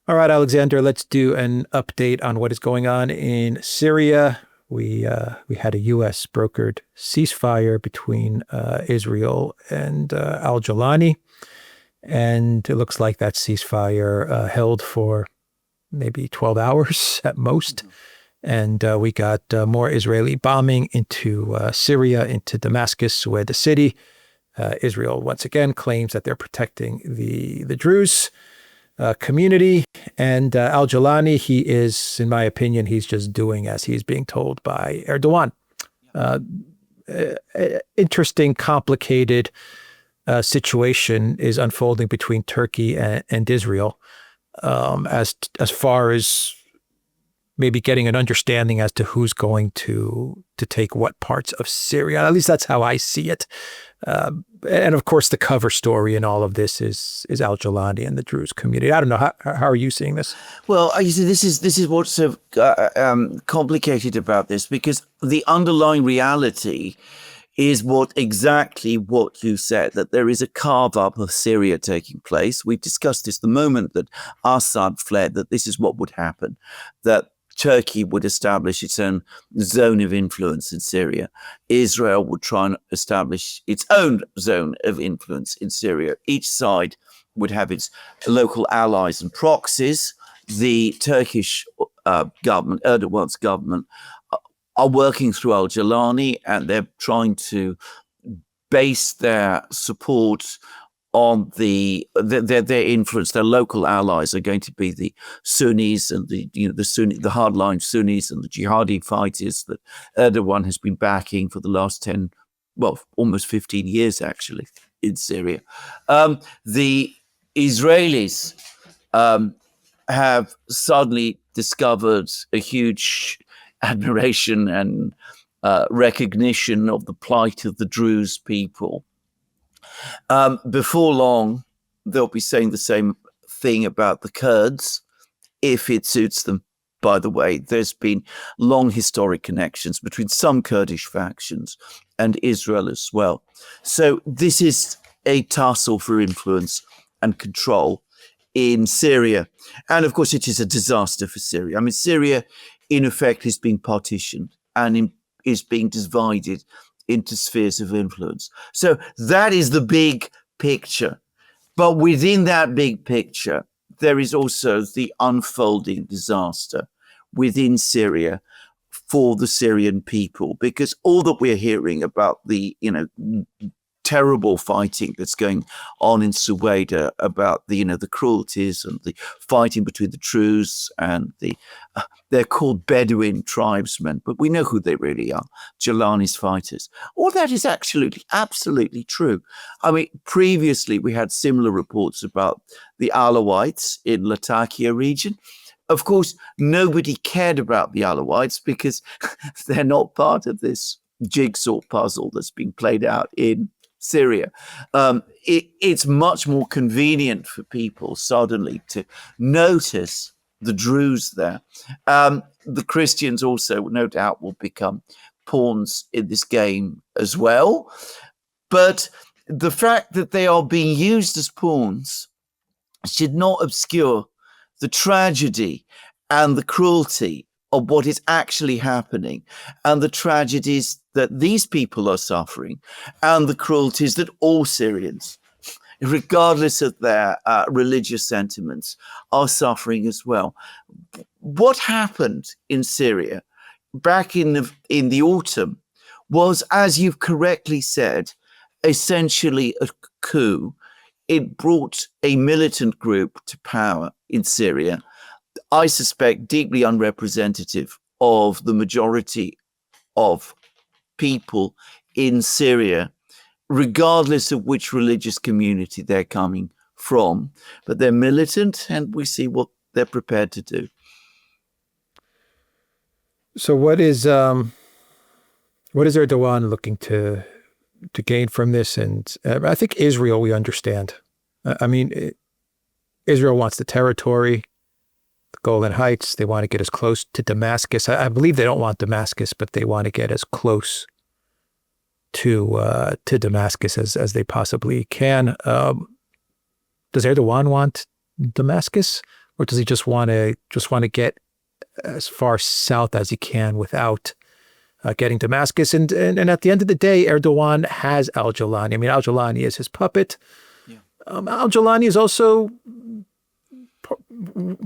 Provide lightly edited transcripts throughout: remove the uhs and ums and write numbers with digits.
All right, Alexander, let's do an update on what is going on in Syria. We had a U.S. brokered ceasefire between Israel and al-Jolani, and it looks like that ceasefire held for maybe 12 hours at most. And we got more Israeli bombing into Syria, into Damascus, where the city. Israel once again claims that they're protecting the Druze community. And al-Jolani, he is, in my opinion, he's just doing as he's being told by Erdogan. Interesting, complicated situation is unfolding between Turkey and Israel as far as maybe getting an understanding as to who's going to take what parts of Syria. At least that's how I see it. And of course, the cover story in all of this is al-Jolani and the Druze community. I don't know. How are you seeing this? Well, you see, this is what's so complicated about this, because the underlying reality is exactly what you said, that there is a carve-up of Syria taking place. We discussed this the moment that Assad fled, that this is what would happen, that Turkey would establish its own zone of influence in Syria. Israel would try and establish its own zone of influence in Syria. Each side would have its local allies and proxies. The Turkish government, Erdogan's government, are working through al-Jolani, and they're trying to base their support on their influence. Their local allies are going to be the Sunnis and the hardline Sunnis and the jihadi fighters that Erdogan has been backing for the last almost 15 years actually in Syria. The Israelis have suddenly discovered a huge admiration and recognition of the plight of the Druze people. Before long, they'll be saying the same thing about the Kurds, if it suits them. By the way, there's been long historic connections between some Kurdish factions and Israel as well. So this is a tussle for influence and control in Syria. And of course, it is a disaster for Syria. I mean, Syria, in effect, is being partitioned and is being divided into spheres of influence. So that is the big picture. But within that big picture, there is also the unfolding disaster within Syria for the Syrian people, because all that we're hearing about the, terrible fighting that's going on in Suwaida, about the cruelties and the fighting between the Druze and they're called Bedouin tribesmen, but we know who they really are, Jolani's fighters. All that is absolutely true. I mean, previously we had similar reports about the Alawites in Latakia region. Of course, nobody cared about the Alawites because they're not part of this jigsaw puzzle that's being played out in Syria. It's much more convenient for people suddenly to notice the Druze there. The Christians also, no doubt, will become pawns in this game as well. But the fact that they are being used as pawns should not obscure the tragedy and the cruelty of what is actually happening, and the tragedies that these people are suffering, and the cruelties that all Syrians, regardless of their religious sentiments, are suffering as well. What happened in Syria back in the autumn was, as you've correctly said, essentially a coup. It brought a militant group to power in Syria, I suspect deeply unrepresentative of the majority of people in Syria, regardless of which religious community they're coming from. But they're militant, and we see what they're prepared to do. So what is Erdogan looking to gain from this? And I think Israel, we understand. I mean, Israel wants the territory, the Golan Heights. They want to get as close to Damascus. I believe they don't want Damascus, but they want to get as close to Damascus as they possibly can. Does Erdogan want Damascus? or does he just want to get as far south as he can without getting Damascus? And at the end of the day, Erdogan has al-Jolani. I mean, al-Jolani is his puppet. Yeah. Al-Jolani is also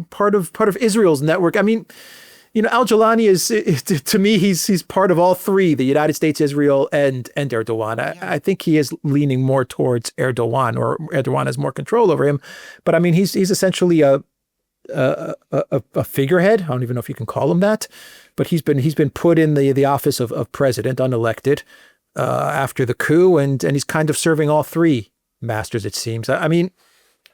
part of Israel's network. I mean, al-Jolani is, to me, he's part of all three: the United States, Israel, and Erdogan. I think he is leaning more towards Erdogan, or Erdogan has more control over him. But I mean, he's essentially a figurehead. I don't even know if you can call him that, but he's been put in the office of president, unelected, after the coup, and he's kind of serving all three masters, it seems. I mean,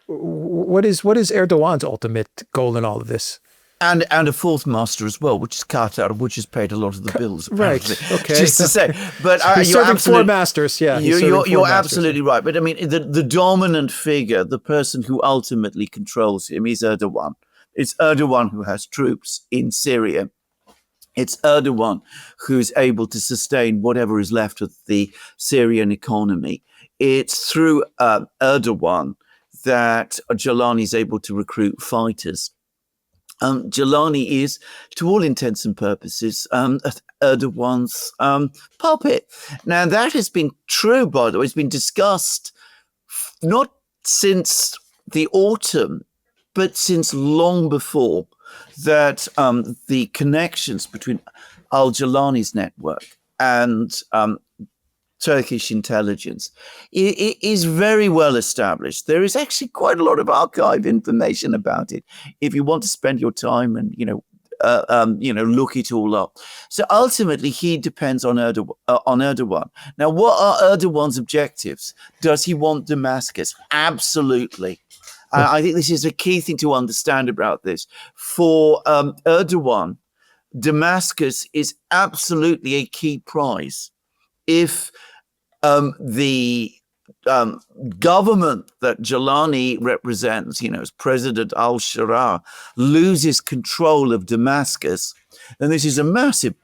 what is Erdogan's ultimate goal in all of this? And a fourth master as well, which is Qatar, which has paid a lot of the bills. Apparently. Right. Okay. Just to say, but he's serving four masters. Yeah. You're absolutely right. But I mean, the dominant figure, the person who ultimately controls him, is Erdogan. It's Erdogan who has troops in Syria. It's Erdogan who's able to sustain whatever is left of the Syrian economy. It's through Erdogan that al-Jolani is able to recruit fighters. Jolani is, to all intents and purposes, Erdogan's puppet. Now, that has been true, by the way. It's been discussed not since the autumn, but since long before, that the connections between al-Jolani's network and Turkish intelligence is very well established. There is actually quite a lot of archive information about it if you want to spend your time and look it all up. So ultimately, he depends on Erdogan. Now, what are Erdogan's objectives? Does he want Damascus? Absolutely. I think this is a key thing to understand about this. For Erdogan, Damascus is absolutely a key prize. If the government that Jolani represents, as President al-Sharaa, loses control of Damascus, then this is a massive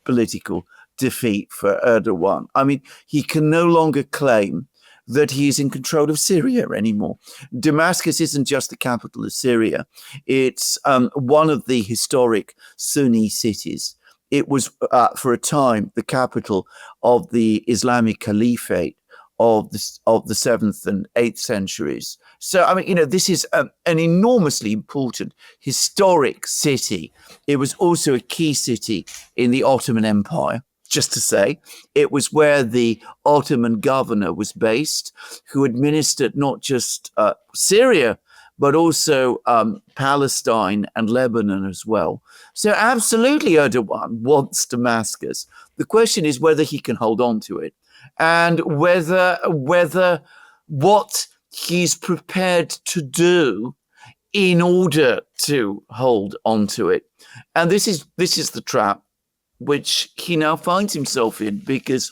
political defeat for Erdogan. I mean, he can no longer claim that he is in control of Syria anymore. Damascus isn't just the capital of Syria. It's one of the historic Sunni cities. It was, for a time, the capital of the Islamic Caliphate of the 7th and 8th centuries. So, I mean, this is an enormously important historic city. It was also a key city in the Ottoman Empire. Just to say, it was where the Ottoman governor was based, who administered not just Syria, but also Palestine and Lebanon as well. So absolutely Erdogan wants Damascus. The question is whether he can hold on to it, and whether what he's prepared to do in order to hold on to it. And this is the trap which he now finds himself in, because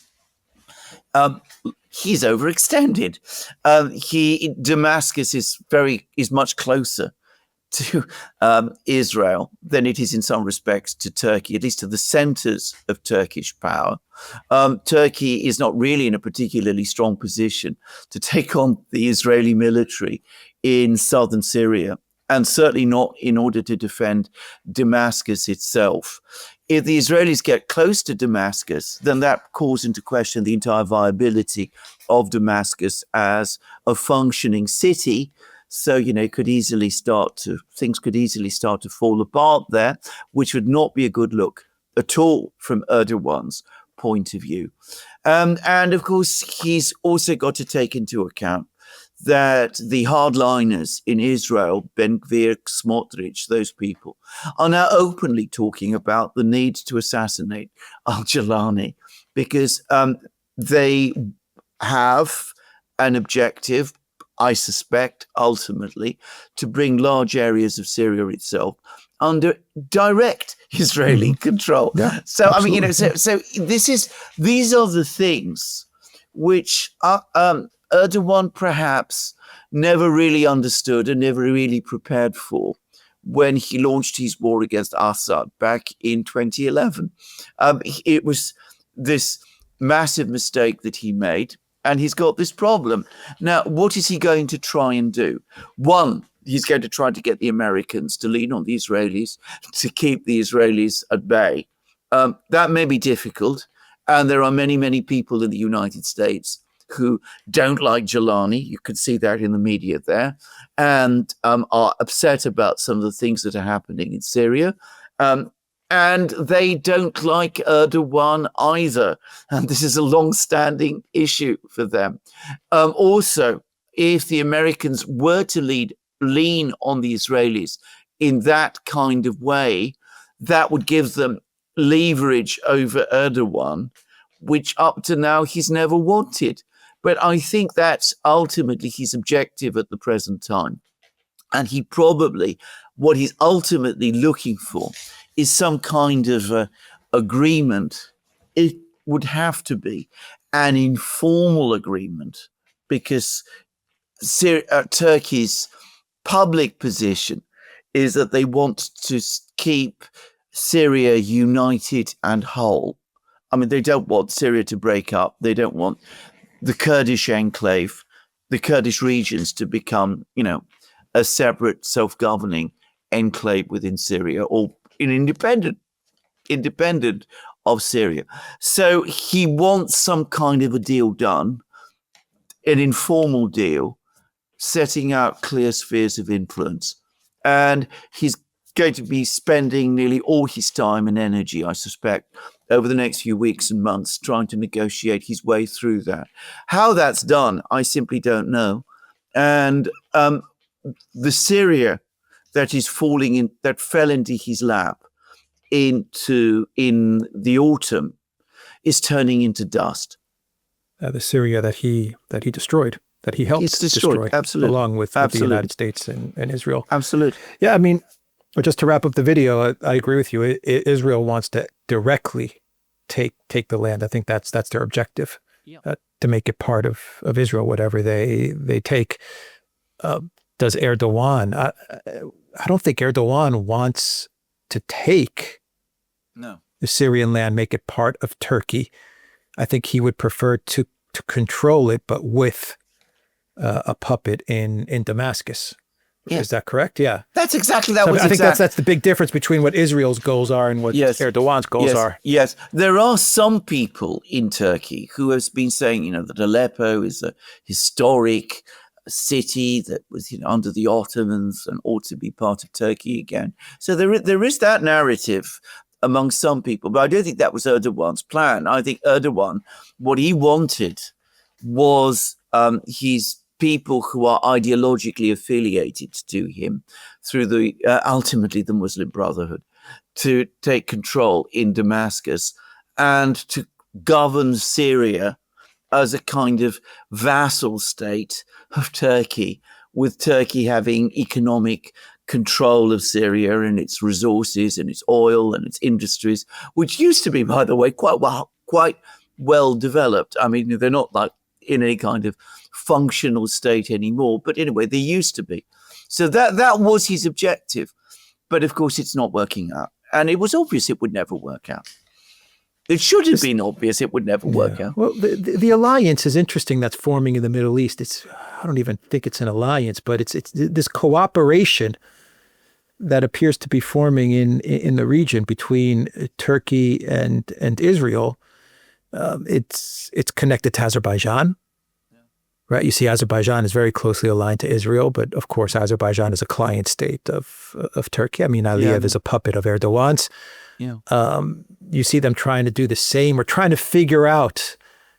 he's overextended. Damascus is much closer to Israel than it is in some respects to Turkey, at least to the centers of Turkish power. Turkey is not really in a particularly strong position to take on the Israeli military in southern Syria, and certainly not in order to defend Damascus itself. If the Israelis get close to Damascus, then that calls into question the entire viability of Damascus as a functioning city. So, things could easily start to fall apart there, which would not be a good look at all from Erdogan's point of view. And of course, he's also got to take into account that the hardliners in Israel, Ben-Gvir, Smotrich, those people, are now openly talking about the need to assassinate al-Jolani, because they have an objective, I suspect, ultimately, to bring large areas of Syria itself under direct Israeli control. Yeah, so, absolutely. So these are the things which are, Erdogan perhaps never really understood and never really prepared for when he launched his war against Assad back in 2011. It was this massive mistake that he made, and he's got this problem. Now, what is he going to try and do? One, he's going to try to get the Americans to lean on the Israelis to keep the Israelis at bay. That may be difficult. And there are many, many people in the United States who don't like Jolani. You could see that in the media there, and are upset about some of the things that are happening in Syria. And they don't like Erdogan either. And this is a long-standing issue for them. Also, if the Americans were to lean on the Israelis in that kind of way, that would give them leverage over Erdogan, which up to now he's never wanted. But I think that's ultimately his objective at the present time. And he probably, what he's ultimately looking for is some kind of agreement. It would have to be an informal agreement, because Turkey's public position is that they want to keep Syria united and whole. I mean, they don't want Syria to break up. They don't want the Kurdish enclave, the Kurdish regions to become, a separate self-governing enclave within Syria, or independent of Syria. So he wants some kind of a deal done, an informal deal, setting out clear spheres of influence. And he's going to be spending nearly all his time and energy, I suspect, over the next few weeks and months trying to negotiate his way through that. How that's done, I simply don't know. And the Syria that fell into his lap in the autumn is turning into dust. The Syria that he destroyed, that he helped destroy, absolutely, along with the United States and Israel. Absolutely. Yeah, I mean, just to wrap up the video, I agree with you. Israel wants to directly take the land. I think that's their objective, to make it part of Israel, whatever they take. Does Erdogan? I don't think Erdogan wants to take the Syrian land, make it part of Turkey. I think he would prefer to control it, but with a puppet in Damascus. Yeah. Is that correct? Yeah. That's exactly that. I think that's the big difference between what Israel's goals are and what Erdogan's goals are. Yes. There are some people in Turkey who have been saying, that Aleppo is a historic city that was, under the Ottomans and ought to be part of Turkey again. So there is that narrative among some people, but I don't think that was Erdogan's plan. I think Erdogan, what he wanted was his people who are ideologically affiliated to him through ultimately the Muslim Brotherhood, to take control in Damascus and to govern Syria as a kind of vassal state of Turkey, with Turkey having economic control of Syria and its resources and its oil and its industries, which used to be, by the way, quite well developed. I mean, they're not like in any kind of functional state anymore, but anyway, they used to be. So that was his objective. But of course, it's not working out. And it was obvious it would never work out. It should have been obvious it would never work out. Well, the alliance is interesting that's forming in the Middle East. I don't even think it's an alliance, but it's this cooperation that appears to be forming in the region between Turkey and Israel. It's connected to Azerbaijan. Right, you see, Azerbaijan is very closely aligned to Israel, but of course, Azerbaijan is a client state of Turkey. I mean, Aliyev is a puppet of Erdogan's. Yeah. You see them trying to do the same, or trying to figure out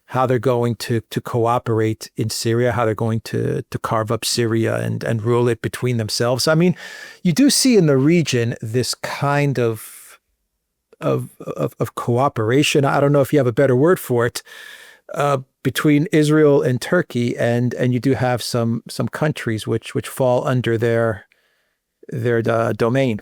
how they're going to cooperate in Syria, how they're going to carve up Syria and rule it between themselves. I mean, you do see in the region this kind of cooperation. I don't know if you have a better word for it. Between Israel and Turkey, and you do have some countries which fall under their domain.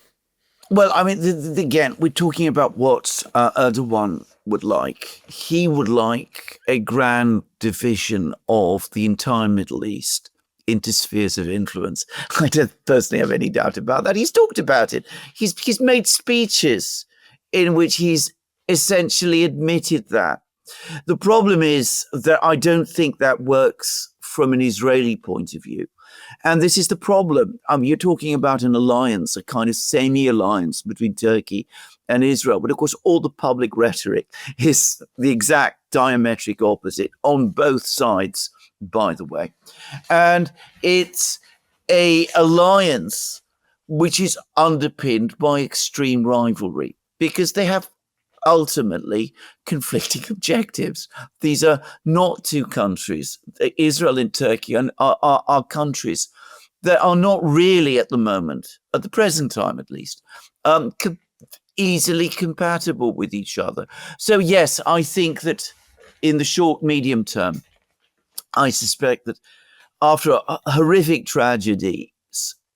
Well, I mean, again, we're talking about what Erdogan would like. He would like a grand division of the entire Middle East into spheres of influence. I don't personally have any doubt about that. He's talked about it. He's made speeches in which he's essentially admitted that. The problem is that I don't think that works from an Israeli point of view. And this is the problem. You're talking about an alliance, a kind of semi-alliance between Turkey and Israel. But of course, all the public rhetoric is the exact diametric opposite on both sides, by the way. And it's an alliance which is underpinned by extreme rivalry because they have ultimately conflicting objectives. These are not two countries. Israel and Turkey are countries that are not really at the moment, at the present time at least, easily compatible with each other. So yes, I think that in the short, medium term, I suspect that after horrific tragedies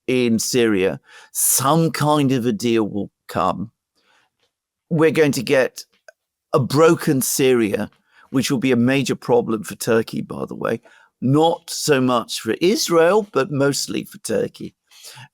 in Syria, some kind of a deal will come. We're going to get a broken Syria, which will be a major problem for Turkey, by the way, not so much for Israel, but mostly for Turkey.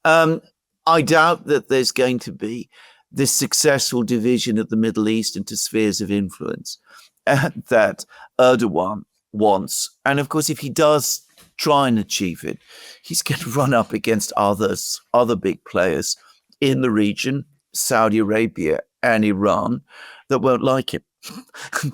I doubt that there's going to be this successful division of the Middle East into spheres of influence that Erdogan wants. And of course, if he does try and achieve it, he's going to run up against other big players in the region, Saudi Arabia and Iran, that won't like him.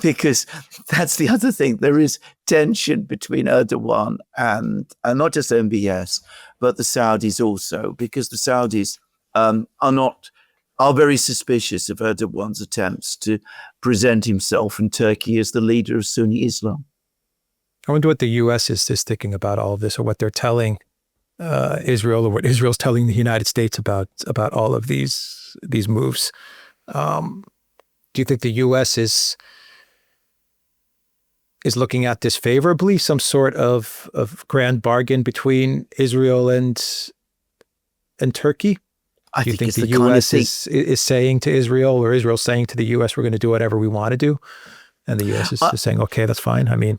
Because that's the other thing. There is tension between Erdogan and not just MBS, but the Saudis also, because the Saudis are very suspicious of Erdogan's attempts to present himself in Turkey as the leader of Sunni Islam. I wonder what the U.S. is thinking about all of this, or what they're telling Israel, or what Israel's telling the United States about all of these moves. Do you think the U.S. is looking at this favorably, some sort of grand bargain between Israel and Turkey? Do you think the U.S. is saying to Israel, or Israel saying to the U.S., we're going to do whatever we want to do, and the U.S. is saying, okay, that's fine? I mean,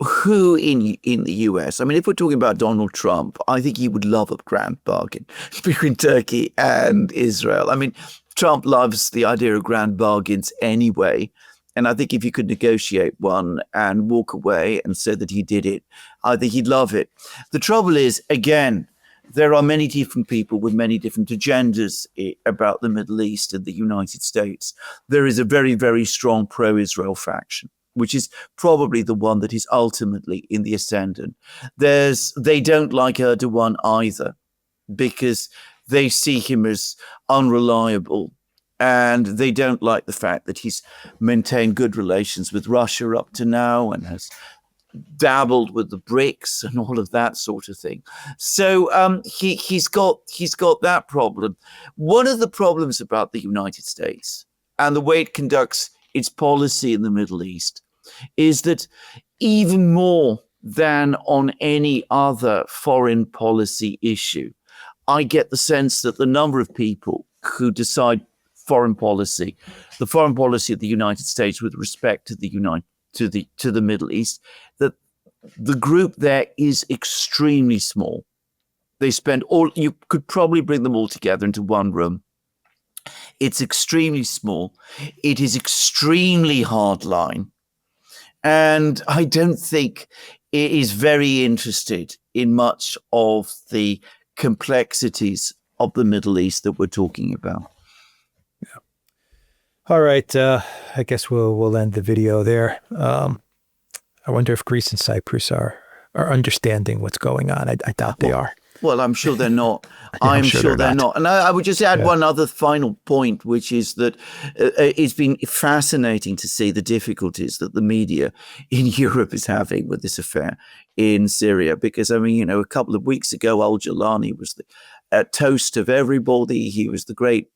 who in the US? I mean, if we're talking about Donald Trump, I think he would love a grand bargain between Turkey and Israel. I mean, Trump loves the idea of grand bargains anyway. And I think if you could negotiate one and walk away and say that he did it, I think he'd love it. The trouble is, again, there are many different people with many different agendas about the Middle East and the United States. There is a very, very strong pro-Israel faction, which is probably the one that is ultimately in the ascendant. They don't like Erdogan either, because they see him as unreliable, and they don't like the fact that he's maintained good relations with Russia up to now and has dabbled with the BRICS and all of that sort of thing. So he's got that problem. One of the problems about the United States and the way it conducts its policy in the Middle East is that even more than on any other foreign policy issue, I get the sense that the number of people who decide foreign policy, the foreign policy of the United States with respect to the Middle East, that the group there is extremely small. They spend you could probably bring them all together into one room. It's extremely small. It is extremely hardline. And I don't think it is very interested in much of the complexities of the Middle East that we're talking about. Yeah. All right. I guess we'll end the video there. I wonder if Greece and Cyprus are understanding what's going on. I doubt they are. Well, I'm sure they're not. I'm sure they're not. And I would just add one other final point, which is that it's been fascinating to see the difficulties that the media in Europe is having with this affair in Syria. Because, I mean, a couple of weeks ago, al-Jolani was the toast of everybody. He was the great,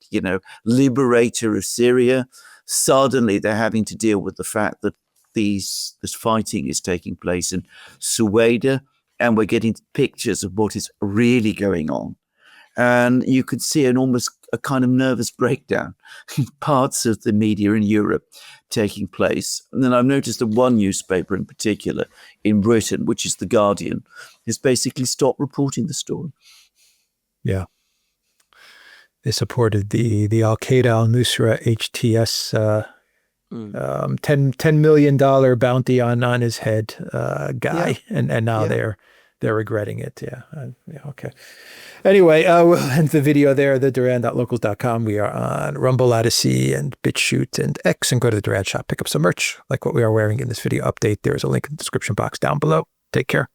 liberator of Syria. Suddenly, they're having to deal with the fact that this fighting is taking place in Sueda. And we're getting pictures of what is really going on. And you could see almost a kind of nervous breakdown in parts of the media in Europe taking place. And then I've noticed that one newspaper in particular in Britain, which is The Guardian, has basically stopped reporting the story. Yeah. They supported the Al-Qaeda al-Nusra HTS $10 million bounty on his head guy. Yeah. And now they're They're regretting it. Yeah. Yeah. Okay. Anyway, we'll end the video there. The Duran.locals.com. We are on Rumble, Odyssey, and BitChute and X. And go to the Duran shop. Pick up some merch like what we are wearing in this video update. There is a link in the description box down below. Take care.